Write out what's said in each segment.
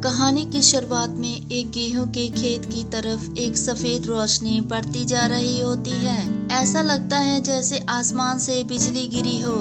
कहानी की शुरुआत में एक गेहूं के खेत की तरफ एक सफेद रोशनी बढ़ती जा रही होती है। ऐसा लगता है जैसे आसमान से बिजली गिरी हो।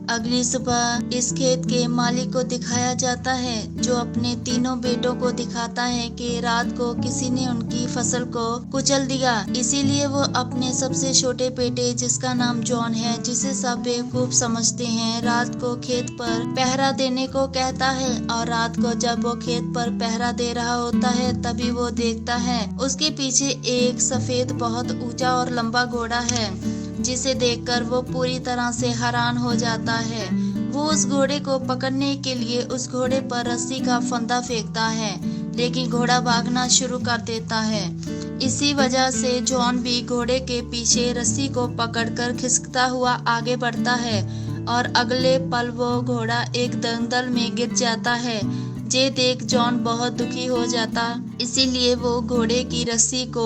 अगली सुबह इस खेत के मालिक को दिखाया जाता है, जो अपने तीनों बेटों को दिखाता है कि रात को किसी ने उनकी फसल को कुचल दिया। इसीलिए वो अपने सबसे छोटे बेटे, जिसका नाम जॉन है, जिसे सब बेवकूफ समझते हैं, रात को खेत पर पहरा देने को कहता है। और रात को जब वो खेत पर पहरा दे रहा होता है, तभी वो देखता है उसके पीछे एक सफेद बहुत ऊंचा और लंबा घोड़ा है, जिसे देखकर वो पूरी तरह से हैरान हो जाता है। वो उस घोड़े को पकड़ने के लिए उस घोड़े पर रस्सी का फंदा फेंकता है, लेकिन घोड़ा भागना शुरू कर देता है। इसी वजह से जॉन भी घोड़े के पीछे रस्सी को पकड़कर खिसकता हुआ आगे बढ़ता है और अगले पल वो घोड़ा एक दलदल में गिर जाता है। ये देख जॉन बहुत दुखी हो जाता, इसीलिए वो घोड़े की रस्सी को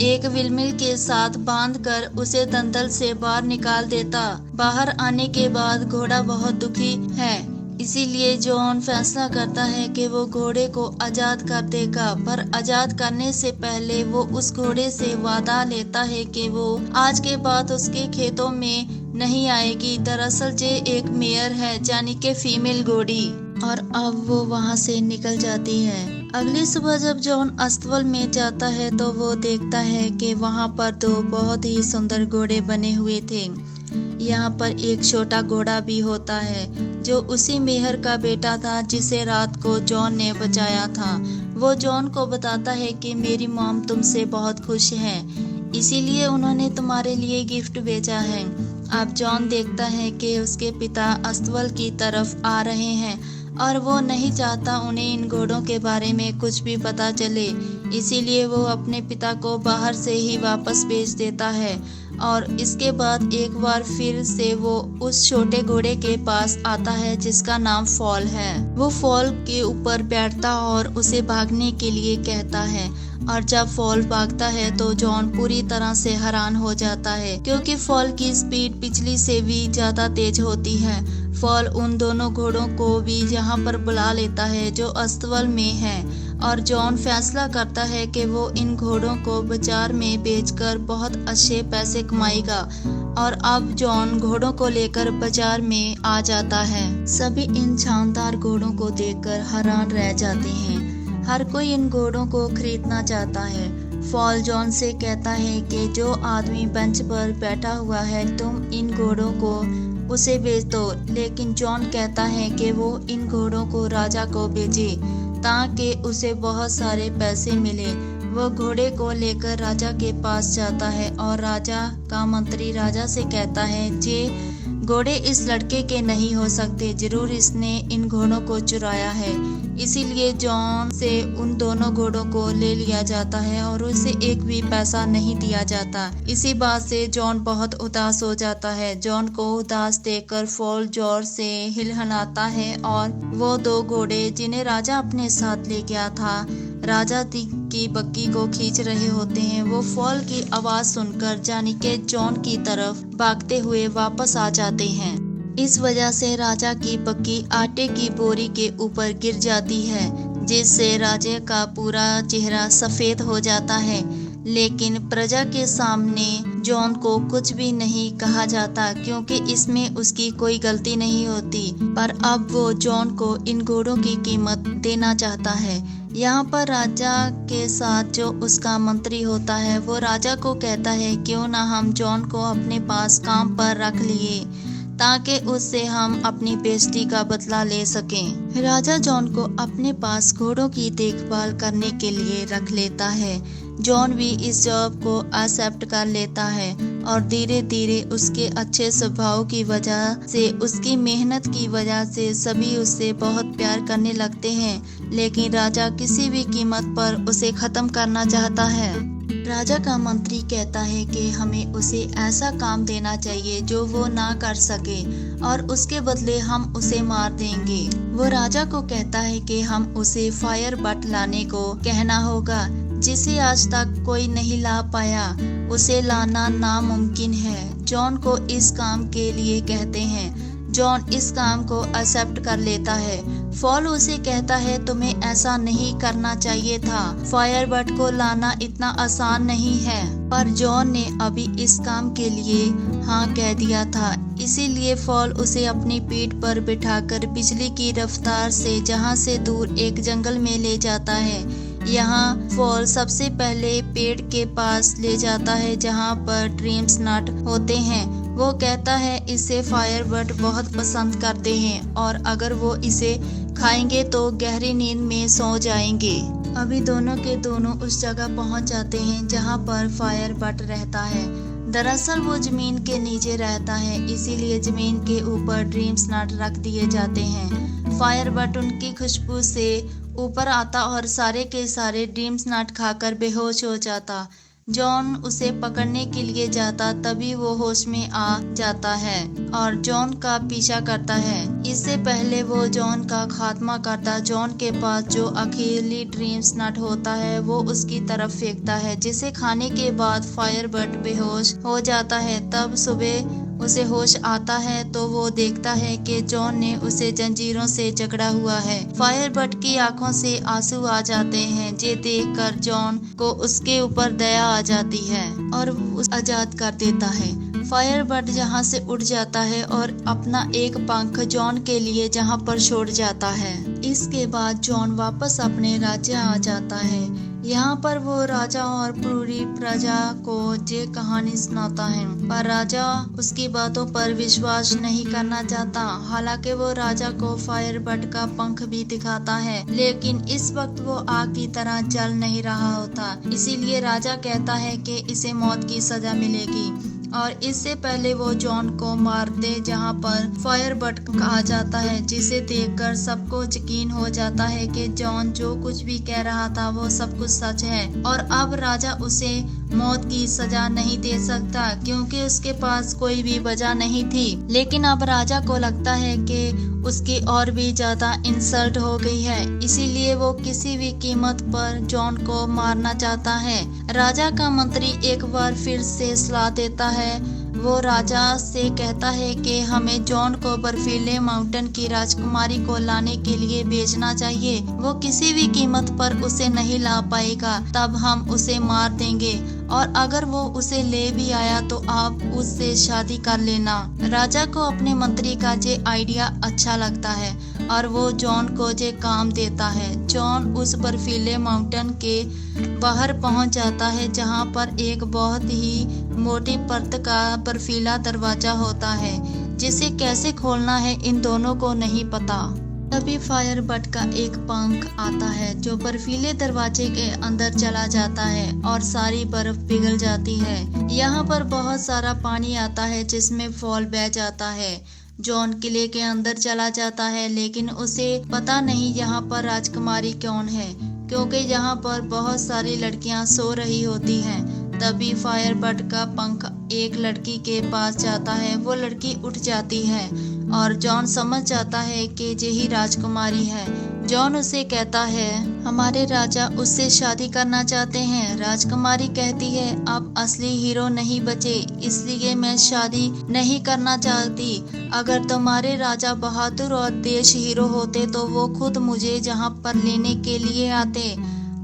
एक विलमिल के साथ बांधकर उसे दलदल से बाहर निकाल देता। बाहर आने के बाद घोड़ा बहुत दुखी है, इसीलिए जॉन फैसला करता है कि वो घोड़े को आजाद कर देगा। पर आजाद करने से पहले वो उस घोड़े से वादा लेता है कि वो आज के बाद उसके खेतों में नहीं आएगी। दरअसल ये एक मेयर है, यानी कि फीमेल घोड़ी, और अब वो वहाँ से निकल जाती है। अगली सुबह जब जॉन अस्तबल में जाता है तो वो देखता है कि वहाँ पर दो बहुत ही सुंदर घोड़े बने हुए थे। यहाँ पर एक छोटा घोड़ा भी होता है, जो उसी मेहर का बेटा था जिसे रात को जॉन ने बचाया था। वो जॉन को बताता है कि मेरी मॉम तुमसे बहुत खुश है, इसीलिए उन्होंने तुम्हारे लिए गिफ्ट भेजा है। अब जॉन देखता है कि उसके पिता अस्तबल की तरफ आ रहे हैं और वो नहीं चाहता उन्हें इन घोड़ों के बारे में कुछ भी पता चले, इसीलिए वो अपने पिता को बाहर से ही वापस भेज देता है। और इसके बाद एक बार फिर से वो उस छोटे घोड़े के पास आता है, जिसका नाम फॉल है। वो फॉल के ऊपर बैठता और उसे भागने के लिए कहता है, और जब फॉल भागता है तो जॉन पूरी तरह से हैरान हो जाता है, क्योंकि फॉल की स्पीड बिजली से भी ज्यादा तेज होती है। फॉल उन दोनों घोड़ों को भी यहाँ पर बुला लेता है जो अस्तबल में है, और जॉन फैसला करता है कि वो इन घोड़ों को बाजार में बेचकर बहुत अच्छे पैसे कमाएगा। और अब जॉन घोड़ों को लेकर बाजार में आ जाता है। सभी इन शानदार घोड़ों को देखकर हैरान रह जाते हैं। हर कोई इन घोड़ों को खरीदना चाहता है। फॉल जॉन से कहता है कि जो आदमी बेंच पर बैठा हुआ है, तुम इन घोड़ों को उसे बेच दो। लेकिन जॉन कहता है कि वो इन घोड़ों को राजा को बेचे, ताकि उसे बहुत सारे पैसे मिले। वो घोड़े को लेकर राजा के पास जाता है और राजा का मंत्री राजा से कहता है, जे घोड़े इस लड़के के नहीं हो सकते, जरूर इसने इन घोड़ों को चुराया है। इसीलिए जॉन से उन दोनों घोड़ों को ले लिया जाता है और उसे एक भी पैसा नहीं दिया जाता। इसी बात से जॉन बहुत उदास हो जाता है। जॉन को उदास देखकर फॉल जोर से हिलहलाता है और वो दो घोड़े, जिन्हें राजा अपने साथ ले गया था, राजा की बग्गी को खींच रहे होते हैं। वो फॉल की आवाज सुनकर यानी के जॉन की तरफ भागते हुए वापस आ जाते हैं। इस वजह से राजा की बग्गी आटे की बोरी के ऊपर गिर जाती है, जिससे राजा का पूरा चेहरा सफेद हो जाता है। लेकिन प्रजा के सामने जॉन को कुछ भी नहीं कहा जाता, क्योंकि इसमें उसकी कोई गलती नहीं होती। पर अब वो जॉन को इन घोड़ों की कीमत देना चाहता है। यहाँ पर राजा के साथ जो उसका मंत्री होता है, वो राजा को कहता है, क्यों ना हम जॉन को अपने पास काम पर रख लिए, ताकि उससे हम अपनी बेइज्जती का बदला ले सकें। राजा जॉन को अपने पास घोड़ों की देखभाल करने के लिए रख लेता है। जॉन भी इस जॉब को एक्सेप्ट कर लेता है और धीरे धीरे उसके अच्छे स्वभाव की वजह से, उसकी मेहनत की वजह से सभी उससे बहुत प्यार करने लगते हैं। लेकिन राजा किसी भी कीमत पर उसे खत्म करना चाहता है। राजा का मंत्री कहता है कि हमें उसे ऐसा काम देना चाहिए जो वो ना कर सके, और उसके बदले हम उसे मार देंगे। वो राजा को कहता है कि हम उसे फायर बट लाने को कहना होगा, जिसे आज तक कोई नहीं ला पाया। उसे लाना नामुमकिन है। जॉन को इस काम के लिए कहते हैं। जॉन इस काम को एक्सेप्ट कर लेता है। फॉल उसे कहता है तुम्हें ऐसा नहीं करना चाहिए था, फायरबर्ड को लाना इतना आसान नहीं है, पर जॉन ने अभी इस काम के लिए हाँ कह दिया था। इसीलिए फॉल उसे अपनी पीठ पर बिठाकर बिजली की रफ्तार से जहाँ से दूर एक जंगल में ले जाता है। यहाँ फॉल सबसे पहले पेड़ के पास ले जाता है जहाँ पर ड्रीम्स नट होते हैं। वो कहता है इसे फायरबर्ड बहुत पसंद करते हैं और अगर वो इसे खाएंगे तो गहरी नींद में सो जाएंगे। अभी दोनों के दोनों उस जगह पहुंच जाते हैं जहां पर फायरबर्ड रहता है। दरअसल वो जमीन के नीचे रहता है, इसीलिए जमीन के ऊपर ड्रीम्स नट रख दिए जाते हैं। फायरबर्ड उनकी खुशबू से ऊपर आता और सारे के सारे ड्रीम्स नट खाकर बेहोश हो जाता। जॉन उसे पकड़ने के लिए जाता, तभी वो होश में आ जाता है और जॉन का पीछा करता है। इससे पहले वो जॉन का खात्मा करता, जॉन के पास जो अकेली ड्रीम्स नट होता है वो उसकी तरफ फेंकता है, जिसे खाने के बाद फायरबर्ड बेहोश हो जाता है। तब सुबह उसे होश आता है तो वो देखता है कि जॉन ने उसे जंजीरों से जकड़ा हुआ है। फायरबर्ड की आंखों से आंसू आ जाते हैं। ये देखकर जॉन को उसके ऊपर दया आ जाती है और उसे आजाद कर देता है। फायरबर्ड जहाँ से उड़ जाता है और अपना एक पंख जॉन के लिए जहाँ पर छोड़ जाता है। इसके बाद जॉन वापस अपने राज्य आ जाता है। यहाँ पर वो राजा और पूरी प्रजा को ये कहानी सुनाता है, पर राजा उसकी बातों पर विश्वास नहीं करना चाहता। हालांकि वो राजा को फायरबर्ड का पंख भी दिखाता है, लेकिन इस वक्त वो आग की तरह जल नहीं रहा होता। इसीलिए राजा कहता है कि इसे मौत की सजा मिलेगी और इससे पहले वो जॉन को मार दे, जहाँ पर फायरबर्ड कहा जाता है, जिसे देखकर सबको यकीन हो जाता है कि जॉन जो कुछ भी कह रहा था वो सब कुछ सच है और अब राजा उसे मौत की सजा नहीं दे सकता क्योंकि उसके पास कोई भी वजह नहीं थी। लेकिन अब राजा को लगता है कि उसकी और भी ज्यादा इंसल्ट हो गई है, इसीलिए वो किसी भी कीमत पर जॉन को मारना चाहता है। राजा का मंत्री एक बार फिर से सलाह देता है। वो राजा से कहता है कि हमें जॉन को बर्फीले माउंटेन की राजकुमारी को लाने के लिए भेजना चाहिए। वो किसी भी कीमत पर उसे नहीं ला पाएगा, तब हम उसे मार देंगे और अगर वो उसे ले भी आया तो आप उससे शादी कर लेना। राजा को अपने मंत्री का ये आइडिया अच्छा लगता है और वो जॉन को ये काम देता है। जॉन उस बर्फीले माउंटेन के बाहर पहुंच जाता है जहां पर एक बहुत ही मोटी परत का बर्फीला दरवाजा होता है, जिसे कैसे खोलना है इन दोनों को नहीं पता। तभी फायरबर्ड का एक पंख आता है जो बर्फीले दरवाजे के अंदर चला जाता है और सारी बर्फ पिघल जाती है। यहाँ पर बहुत सारा पानी आता है जिसमें फॉल बह जाता है। जॉन किले के अंदर चला जाता है, लेकिन उसे पता नहीं यहाँ पर राजकुमारी कौन है, क्योंकि यहाँ पर बहुत सारी लड़कियाँ सो रही होती हैं। तभी फायरबर्ड का पंख एक लड़की के पास जाता है। वो लड़की उठ जाती है और जॉन समझ जाता है कि यही राजकुमारी है। जॉन उसे कहता है हमारे राजा उससे शादी करना चाहते हैं। राजकुमारी कहती है अब असली हीरो नहीं बचे, इसलिए मैं शादी नहीं करना चाहती। अगर तुम्हारे राजा बहादुर और देश हीरो होते तो वो खुद मुझे जहाँ पर लेने के लिए आते।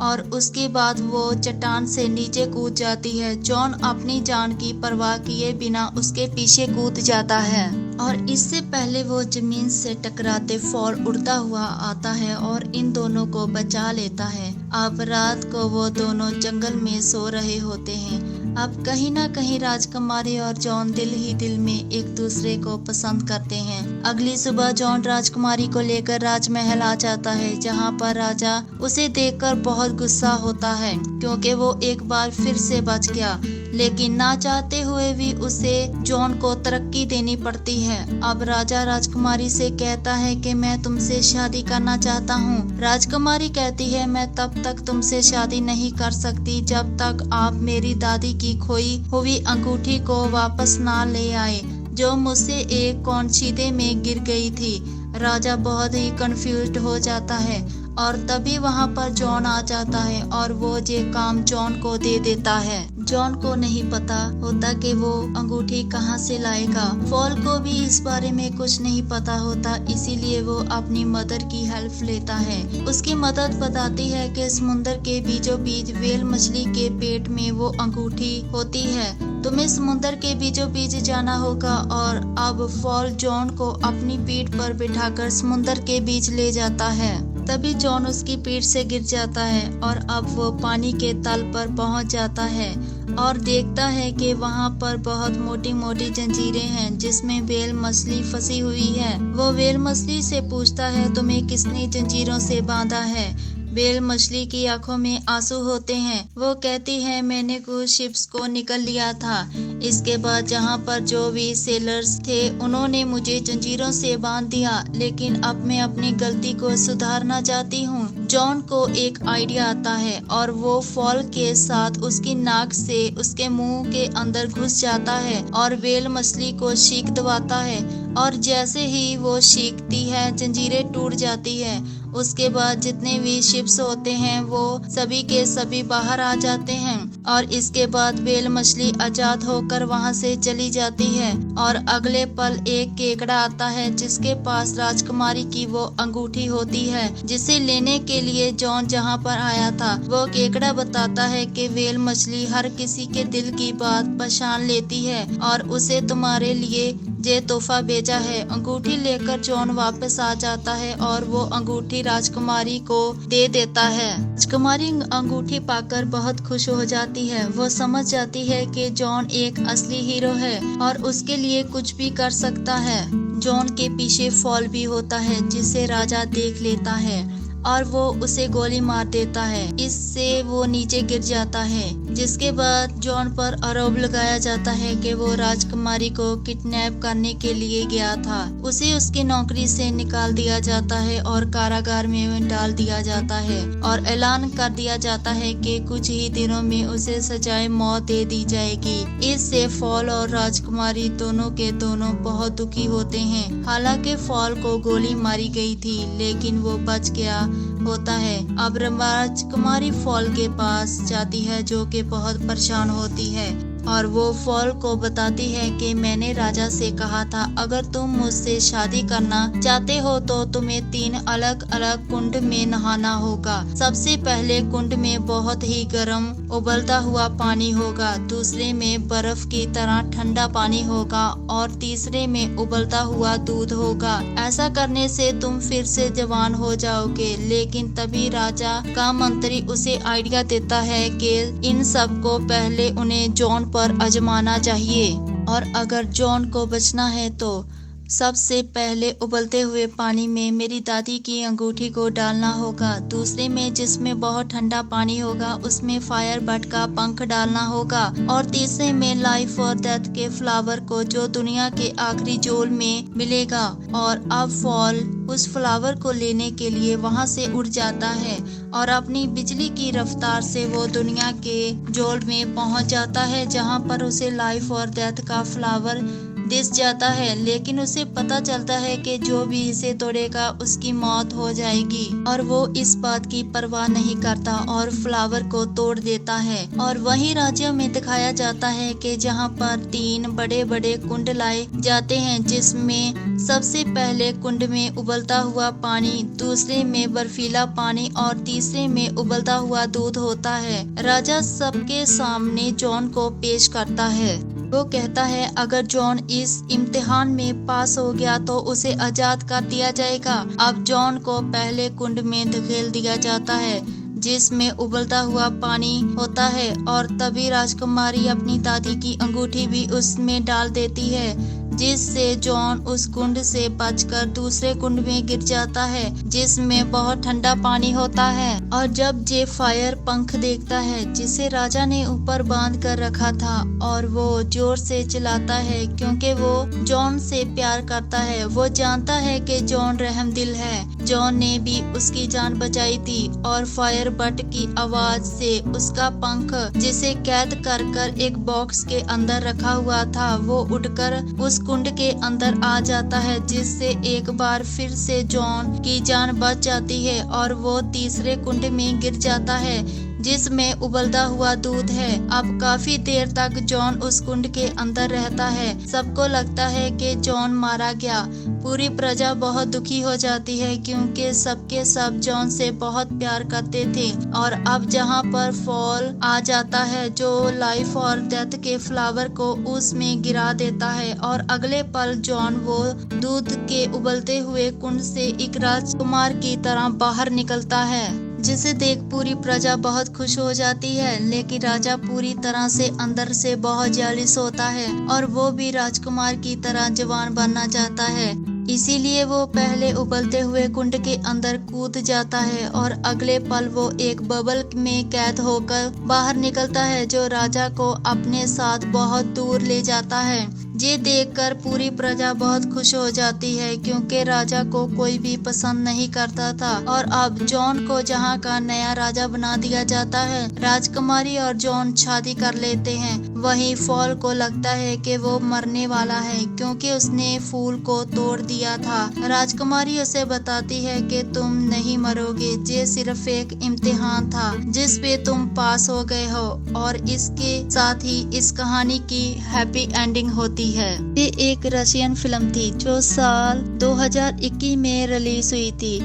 और उसके बाद वो चट्टान से नीचे कूद जाती है। जॉन अपनी जान की परवाह किए बिना उसके पीछे कूद जाता है और इससे पहले वो जमीन से टकराते फॉल उड़ता हुआ आता है और इन दोनों को बचा लेता है। अब रात को वो दोनों जंगल में सो रहे होते हैं। अब कहीं ना कहीं राजकुमारी और जॉन दिल ही दिल में एक दूसरे को पसंद करते हैं। अगली सुबह जॉन राजकुमारी को लेकर राजमहल आ जाता है, जहाँ पर राजा उसे देखकर बहुत गुस्सा होता है क्योंकि वो एक बार फिर से बच गया, लेकिन ना चाहते हुए भी उसे जॉन को तरक्की देनी पड़ती है। अब राजा राजकुमारी से कहता है कि मैं तुमसे शादी करना चाहता हूँ। राजकुमारी कहती है मैं तब तक तुमसे शादी नहीं कर सकती जब तक आप मेरी दादी की खोई हुई अंगूठी को वापस ना ले आए, जो मुझसे एक कौंचीदे में गिर गई थी। राजा बहुत ही कंफ्यूज्ड हो जाता है और तभी वहाँ पर जॉन आ जाता है और वो ये काम जॉन को दे देता है। जॉन को नहीं पता होता कि वो अंगूठी कहाँ से लाएगा। फॉल को भी इस बारे में कुछ नहीं पता होता, इसीलिए वो अपनी मदर की हेल्प लेता है। उसकी मदद बताती है कि समुद्र के बीचों बीच व्हेल मछली के पेट में वो अंगूठी होती है। तुम्हें समुद्र के बीचों बीच जाना होगा। और अब फॉल जॉन को अपनी पीठ पर बिठाकर समुद्र के बीच ले जाता है। तभी जॉन उसकी पीठ से गिर जाता है और अब वो पानी के तल पर पहुंच जाता है और देखता है कि वहाँ पर बहुत मोटी मोटी जंजीरें हैं जिसमें व्हेल मछली फंसी हुई है। वो व्हेल मछली से पूछता है, तुम्हें किसने जंजीरों से बांधा है? व्हेल मछली की आंखों में आंसू होते हैं। वो कहती है, मैंने कुछ शिप्स को निकल लिया था। इसके बाद जहाँ पर जो भी सेलर्स थे उन्होंने मुझे जंजीरों से बांध दिया, लेकिन अब मैं अपनी गलती को सुधारना चाहती हूँ। जॉन को एक आइडिया आता है और वो फॉल के साथ उसकी नाक से उसके मुंह के अंदर घुस जाता है और व्हेल मछली को सीख दबाता है और जैसे ही वो सीखती है जंजीरें टूट जाती है। उसके बाद जितने भी शिप्स होते हैं वो सभी के सभी बाहर आ जाते हैं और इसके बाद व्हेल मछली आजाद होकर वहां से चली जाती है। और अगले पल एक केकड़ा आता है जिसके पास राजकुमारी की वो अंगूठी होती है जिसे लेने के लिए जॉन जहां पर आया था। वो केकड़ा बताता है कि व्हेल मछली हर किसी के दिल की बात पहचान लेती है और उसे तुम्हारे लिए ये तोहफा भेजा है। अंगूठी लेकर जॉन वापस आ जाता है और वो अंगूठी राजकुमारी को दे देता है। राजकुमारी अंगूठी पाकर बहुत खुश हो जाती है। वो समझ जाती है कि जॉन एक असली हीरो है और उसके लिए कुछ भी कर सकता है। जॉन के पीछे फॉल भी होता है जिसे राजा देख लेता है और वो उसे गोली मार देता है। इससे वो नीचे गिर जाता है, जिसके बाद जॉन पर आरोप लगाया जाता है कि वो राजकुमारी को किडनैप करने के लिए गया था। उसे उसकी नौकरी से निकाल दिया जाता है और कारागार में डाल दिया जाता है और ऐलान कर दिया जाता है कि कुछ ही दिनों में उसे सजाए मौत दे दी जाएगी। इससे फॉल और राजकुमारी दोनों के दोनों बहुत दुखी होते हैं। हालांकि फॉल को गोली मारी गई थी लेकिन वो बच गया होता है। अब राजकुमारी फॉल के पास जाती है जो कि बहुत परेशान होती है और वो फॉल को बताती है कि मैंने राजा से कहा था अगर तुम मुझसे शादी करना चाहते हो तो तुम्हें 3 अलग अलग कुंड में नहाना होगा। सबसे पहले कुंड में बहुत ही गर्म उबलता हुआ पानी होगा, दूसरे में बर्फ की तरह ठंडा पानी होगा और तीसरे में उबलता हुआ दूध होगा। ऐसा करने से तुम फिर से जवान हो जाओगे। लेकिन तभी राजा का मंत्री उसे आइडिया देता है कि इन सब को पहले उन्हें जॉन पर आजमाना चाहिए और अगर जॉन को बचना है तो सबसे पहले उबलते हुए पानी में मेरी दादी की अंगूठी को डालना होगा, दूसरे में जिसमें बहुत ठंडा पानी होगा उसमें फायर बर्ड का पंख डालना होगा और तीसरे में लाइफ और डेथ के फ्लावर को जो दुनिया के आखिरी जोल में मिलेगा। और अब फॉल उस फ्लावर को लेने के लिए वहां से उड़ जाता है और अपनी बिजली की रफ्तार से वो दुनिया के जोल में पहुंच जाता है जहां पर उसे लाइफ और डेथ का फ्लावर दिस जाता है। लेकिन उसे पता चलता है कि जो भी इसे तोड़ेगा उसकी मौत हो जाएगी और वो इस बात की परवाह नहीं करता और फ्लावर को तोड़ देता है। और वहीं राज्य में दिखाया जाता है कि जहां पर 3 बड़े बड़े कुंड लाए जाते हैं जिसमें सबसे पहले कुंड में उबलता हुआ पानी, दूसरे में बर्फीला पानी और तीसरे में उबलता हुआ दूध होता है। राजा सबके सामने जॉन को पेश करता है। वो कहता है अगर जॉन इस इम्तिहान में पास हो गया तो उसे आजाद कर दिया जाएगा। अब जॉन को पहले कुंड में धकेल दिया जाता है जिसमें उबलता हुआ पानी होता है और तभी राजकुमारी अपनी दादी की अंगूठी भी उसमें डाल देती है जिससे जॉन उस कुंड से बचकर दूसरे कुंड में गिर जाता है जिसमें बहुत ठंडा पानी होता है। और जब जे फायर पंख देखता है जिसे राजा ने ऊपर बांध कर रखा था और वो जोर से चिल्लाता है क्योंकि वो जॉन से प्यार करता है। वो जानता है कि जॉन रहमदिल है, जॉन ने भी उसकी जान बचाई थी और फायर बट की आवाज से उसका पंख जिसे कैद कर एक बॉक्स के अंदर रखा हुआ था वो उड़कर उस कुंड के अंदर आ जाता है, जिससे एक बार फिर से जॉन की जान बच जाती है और वो तीसरे कुंड में गिर जाता है जिसमें उबलता हुआ दूध है। अब काफी देर तक जॉन उस कुंड के अंदर रहता है। सबको लगता है कि जॉन मारा गया। पूरी प्रजा बहुत दुखी हो जाती है क्योंकि सबके सब जॉन से बहुत प्यार करते थे। और अब जहाँ पर फॉल आ जाता है जो लाइफ और डेथ के फ्लावर को उसमें गिरा देता है और अगले पल जॉन वो दूध के उबलते हुए कुंड से एक राजकुमार की तरह बाहर निकलता है, जिसे देख पूरी प्रजा बहुत खुश हो जाती है। लेकिन राजा पूरी तरह से अंदर से बहुत जेलस होता है और वो भी राजकुमार की तरह जवान बनना चाहता है। इसीलिए वो पहले उबलते हुए कुंड के अंदर कूद जाता है और अगले पल वो एक बबल में कैद होकर बाहर निकलता है जो राजा को अपने साथ बहुत दूर ले जाता है। ये देखकर पूरी प्रजा बहुत खुश हो जाती है क्योंकि राजा को कोई भी पसंद नहीं करता था और अब जॉन को जहाँ का नया राजा बना दिया जाता है। राजकुमारी और जॉन शादी कर लेते हैं। वहीं फॉल को लगता है कि वो मरने वाला है क्योंकि उसने फूल को तोड़ दिया था। राजकुमारी उसे बताती है कि तुम नहीं मरोगे, ये सिर्फ एक इम्तिहान था जिस पे तुम पास हो गए हो। और इसके साथ ही इस कहानी की हैप्पी एंडिंग होती है। ये एक रशियन फिल्म थी जो साल 2021 में रिलीज हुई थी।